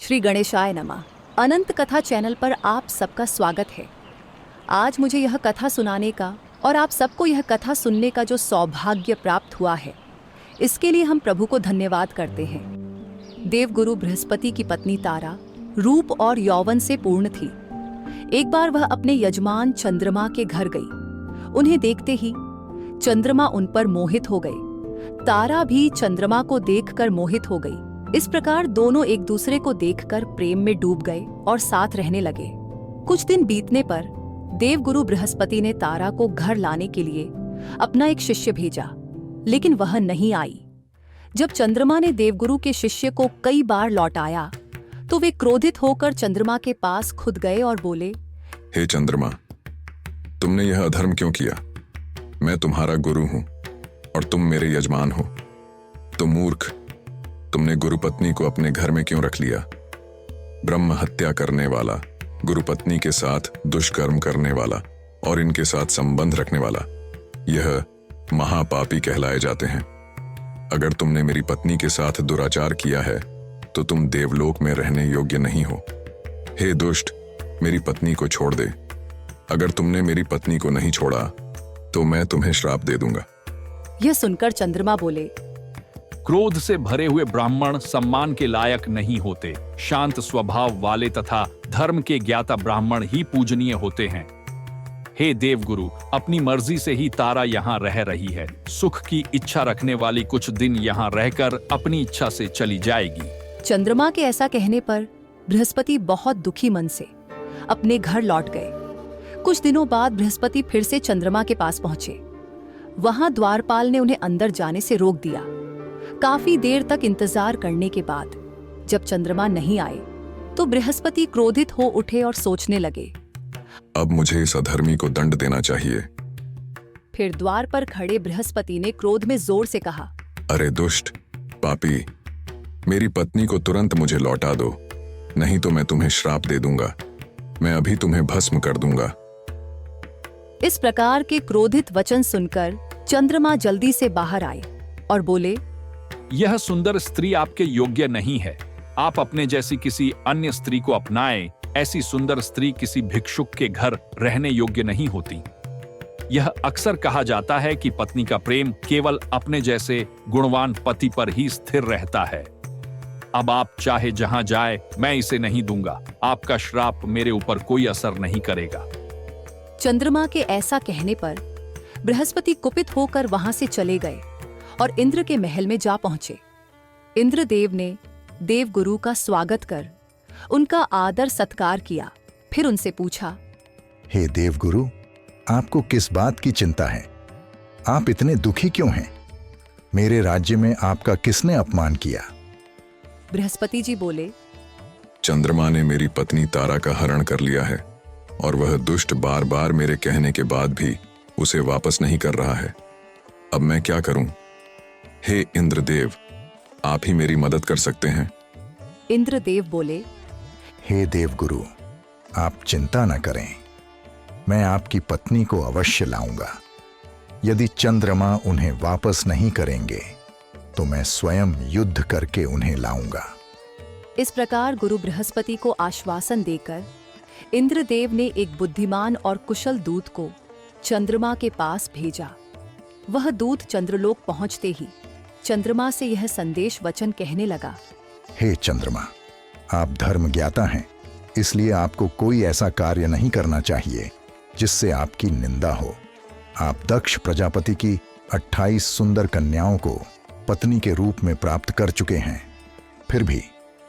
श्री गणेशाय नमः। अनंत कथा चैनल पर आप सबका स्वागत है। आज मुझे यह कथा सुनाने का और आप सबको यह कथा सुनने का जो सौभाग्य प्राप्त हुआ है, इसके लिए हम प्रभु को धन्यवाद करते हैं। देवगुरु बृहस्पति की पत्नी तारा रूप और यौवन से पूर्ण थी। एक बार वह अपने यजमान चंद्रमा के घर गई। उन्हें देखते ही चंद्रमा उन पर मोहित हो गए। तारा भी चंद्रमा को देखकर मोहित हो गई। इस प्रकार दोनों एक दूसरे को देखकर प्रेम में डूब गए और साथ रहने लगे। कुछ दिन बीतने पर देवगुरु बृहस्पति ने तारा को घर लाने के लिए अपना एक शिष्य भेजा, लेकिन वह नहीं आई। जब चंद्रमा ने देवगुरु के शिष्य को कई बार लौटाया तो वे क्रोधित होकर चंद्रमा के पास खुद गए और बोले, हे चंद्रमा, तुमने यह अधर्म क्यों किया? मैं तुम्हारा गुरु हूं और तुम मेरे यजमान हो। तो मूर्ख, तुमने गुरुपत्नी को अपने घर में क्यों रख लिया? ब्रह्म हत्या करने वाला, गुरुपत्नी के साथ दुष्कर्म करने वाला और इनके साथ संबंध रखने वाला, यह महापापी कहलाए जाते हैं। अगर तुमने मेरी पत्नी के साथ दुराचार किया है तो तुम देवलोक में रहने योग्य नहीं हो। हे दुष्ट, मेरी पत्नी को छोड़ दे। अगर तुमने मेरी पत्नी को नहीं छोड़ा तो मैं तुम्हें श्राप दे दूंगा। यह सुनकर चंद्रमा बोले, क्रोध से भरे हुए ब्राह्मण सम्मान के लायक नहीं होते। शांत स्वभाव वाले तथा धर्म के ज्ञाता ब्राह्मण ही पूजनीय होते हैं। हे देवगुरु, अपनी मर्जी से ही तारा यहाँ रह रही है। सुख की इच्छा रखने वाली कुछ दिन यहाँ रहकर अपनी इच्छा से चली जाएगी। चंद्रमा के ऐसा कहने पर बृहस्पति बहुत दुखी मन से अपने घर लौट गए। कुछ दिनों बाद बृहस्पति फिर से चंद्रमा के पास पहुंचे। वहां द्वारपाल ने उन्हें अंदर जाने से रोक दिया। काफी देर तक इंतजार करने के बाद जब चंद्रमा नहीं आए तो बृहस्पति क्रोधित हो उठे और सोचने लगे, अब मुझे इस अधर्मी को दंड देना चाहिए। फिर द्वार पर खड़े बृहस्पति ने क्रोध में जोर से कहा, अरे दुष्ट पापी, मेरी पत्नी को तुरंत मुझे लौटा दो, नहीं तो मैं तुम्हें श्राप दे दूंगा। मैं अभी तुम्हें भस्म कर दूंगा। इस प्रकार के क्रोधित वचन सुनकर चंद्रमा जल्दी से बाहर आए और बोले, यह सुंदर स्त्री आपके योग्य नहीं है। आप अपने जैसी किसी अन्य स्त्री को अपनाएं। ऐसी सुंदर स्त्री किसी भिक्षुक के घर रहने योग्य नहीं होती। यह अक्सर कहा जाता है कि पत्नी का प्रेम केवल अपने जैसे गुणवान पति पर ही स्थिर रहता है। अब आप चाहे जहां जाए, मैं इसे नहीं दूंगा। आपका श्राप मेरे ऊपर कोई असर नहीं करेगा। चंद्रमा के ऐसा कहने पर बृहस्पति कुपित होकर वहां से चले गए और इंद्र के महल में जा पहुंचे। इंद्रदेव ने देवगुरु का स्वागत कर उनका आदर सत्कार किया। फिर उनसे पूछा, हे देवगुरु, आपको किस बात की चिंता है? आप इतने दुखी क्यों हैं? मेरे राज्य में आपका किसने अपमान किया? बृहस्पति जी बोले, चंद्रमा ने मेरी पत्नी तारा का हरण कर लिया है और वह दुष्ट बार बार मेरे कहने के बाद भी उसे वापस नहीं कर रहा है। अब मैं क्या करूं? हे इंद्रदेव, आप ही मेरी मदद कर सकते हैं। इंद्रदेव बोले, हे देवगुरु, आप चिंता न करें। मैं आपकी पत्नी को अवश्य लाऊंगा। यदि चंद्रमा उन्हें वापस नहीं करेंगे तो मैं स्वयं युद्ध करके उन्हें लाऊंगा। इस प्रकार गुरु बृहस्पति को आश्वासन देकर इंद्रदेव ने एक बुद्धिमान और कुशल दूत को चंद्रमा के पास भेजा। वह दूत चंद्रलोक पहुंचते ही चंद्रमा से यह संदेश वचन कहने लगा, हे चंद्रमा, आप धर्म ज्ञाता हैं, इसलिए आपको कोई ऐसा कार्य नहीं करना चाहिए जिससे आपकी निंदा हो। आप दक्ष प्रजापति की 28 सुंदर कन्याओं को पत्नी के रूप में प्राप्त कर चुके हैं। फिर भी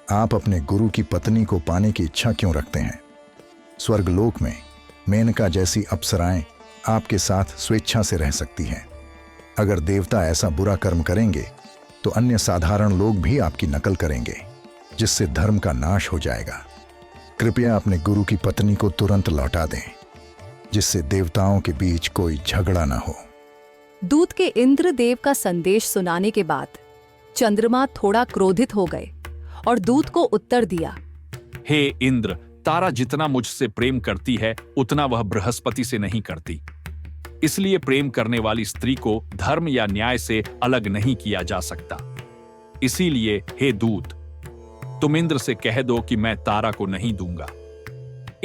आप अपने गुरु की पत्नी को पाने की इच्छा क्यों रखते हैं? स्वर्गलोक में मेनका जैसी अप्सराएं आपके साथ स्वेच्छा से रह सकती हैं। अगर देवता ऐसा बुरा कर्म करेंगे तो अन्य साधारण लोग भी आपकी नकल करेंगे, जिससे धर्म का नाश हो जाएगा। कृपया अपने गुरु की पत्नी को तुरंत लौटा दें, जिससे देवताओं के बीच कोई झगड़ा न हो। दूत के इंद्रदेव का संदेश सुनाने के बाद चंद्रमा थोड़ा क्रोधित हो गए और दूत को उत्तर दिया, हे इंद्र, तारा जितना मुझसे प्रेम करती है उतना वह बृहस्पति से नहीं करती। इसलिए प्रेम करने वाली स्त्री को धर्म या न्याय से अलग नहीं किया जा सकता। इसीलिए हे दूत, तुम इंद्र से कह दो कि मैं तारा को नहीं दूंगा।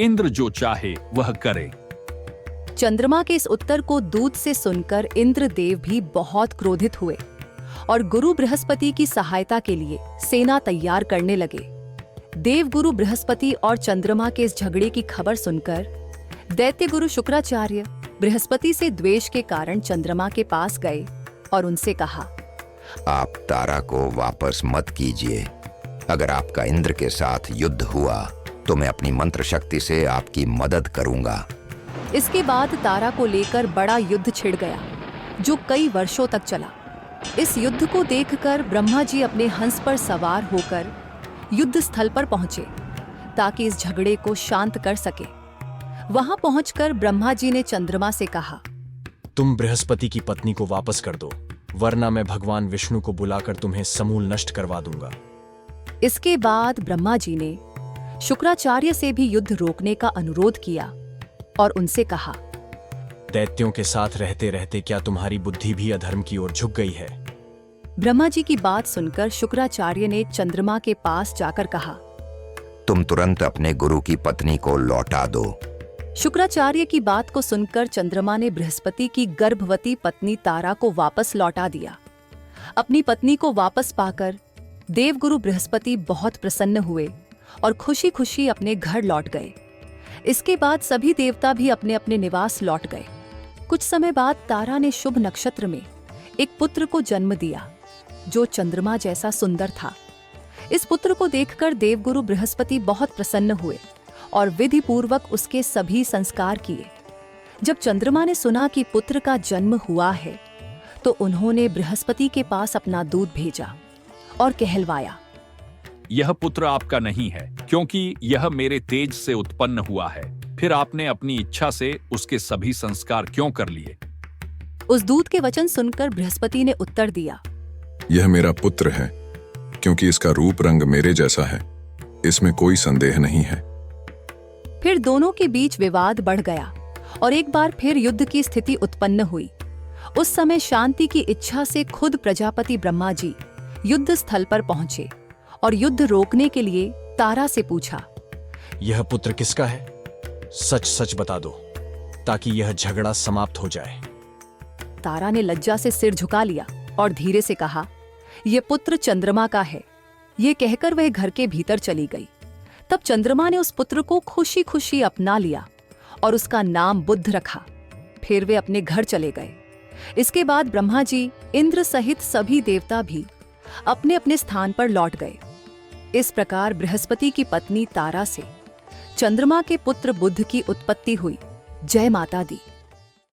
इंद्र जो चाहे वह करे। चंद्रमा के इस उत्तर को दूत से सुनकर इंद्रदेव भी बहुत क्रोधित हुए और गुरु बृहस्पति की सहायता के लिए सेना तैयार करने लगे। देवगुरु बृहस्पति और चंद्रमा के इस झगड़े की खबर सुनकर दैत्य गुरु शुक्राचार्य बृहस्पति से द्वेष के कारण चंद्रमा के पास गए और उनसे कहा, आप तारा को वापस मत कीजिए। अगर आपका इंद्र के साथ युद्ध हुआ तो मैं अपनी मंत्र शक्ति से आपकी मदद करूंगा। इसके बाद तारा को लेकर बड़ा युद्ध छिड़ गया जो कई वर्षों तक चला। इस युद्ध को देखकर ब्रह्मा जी अपने हंस पर सवार होकर युद्ध स्थल पर पहुंचे ताकि इस झगड़े को शांत कर सके। वहां पहुंचकर ब्रह्मा जी ने चंद्रमा से कहा, तुम बृहस्पति की पत्नी को वापस कर दो, वरना मैं भगवान विष्णु को बुलाकर तुम्हें समूल नष्ट करवा दूंगा। इसके बाद ब्रह्मा जी ने शुक्राचार्य से भी युद्ध रोकने का अनुरोध किया और उनसे कहा, दैत्यों के साथ रहते रहते क्या तुम्हारी बुद्धि भी अधर्म की ओर झुक गई है? ब्रह्मा जी की बात सुनकर शुक्राचार्य ने चंद्रमा के पास जाकर कहा, तुम तुरंत अपने गुरु की पत्नी को लौटा दो। शुक्राचार्य की बात को सुनकर चंद्रमा ने बृहस्पति की गर्भवती पत्नी तारा को वापस लौटा दिया। अपनी पत्नी को वापस पाकर देवगुरु बृहस्पति बहुत प्रसन्न हुए और खुशी खुशी अपने घर लौट गए। इसके बाद सभी देवता भी अपने अपने निवास लौट गए। कुछ समय बाद तारा ने शुभ नक्षत्र में एक पुत्र को जन्म दिया जो चंद्रमा जैसा सुंदर था। इस पुत्र को देखकर देवगुरु बृहस्पति बहुत प्रसन्न हुए और विधि पूर्वक उसके सभी संस्कार किए। जब चंद्रमा ने सुना कि पुत्र का जन्म हुआ है तो उन्होंने बृहस्पति के पास अपना दूत भेजा और कहलवाया, यह पुत्र आपका नहीं है क्योंकि यह मेरे तेज से उत्पन्न हुआ है। फिर आपने अपनी इच्छा से उसके सभी संस्कार क्यों कर लिए? उस दूत के वचन सुनकर बृहस्पति ने उत्तर दिया, यह मेरा पुत्र है क्योंकि इसका रूप रंग मेरे जैसा है, इसमें कोई संदेह नहीं है। फिर दोनों के बीच विवाद बढ़ गया और एक बार फिर युद्ध की स्थिति उत्पन्न हुई। उस समय शांति की इच्छा से खुद प्रजापति ब्रह्मा जी युद्ध स्थल पर पहुंचे और युद्ध रोकने के लिए तारा से पूछा, यह पुत्र किसका है? सच सच बता दो ताकि यह झगड़ा समाप्त हो जाए। तारा ने लज्जा से सिर झुका लिया और धीरे से कहा, यह पुत्र चंद्रमा का है। ये कहकर वह घर के भीतर चली गई। तब चंद्रमा ने उस पुत्र को खुशी खुशी अपना लिया और उसका नाम बुध रखा। फिर वे अपने घर चले गए। इसके बाद ब्रह्मा जी, इंद्र सहित सभी देवता भी अपने अपने स्थान पर लौट गए। इस प्रकार बृहस्पति की पत्नी तारा से चंद्रमा के पुत्र बुध की उत्पत्ति हुई। जय माता दी।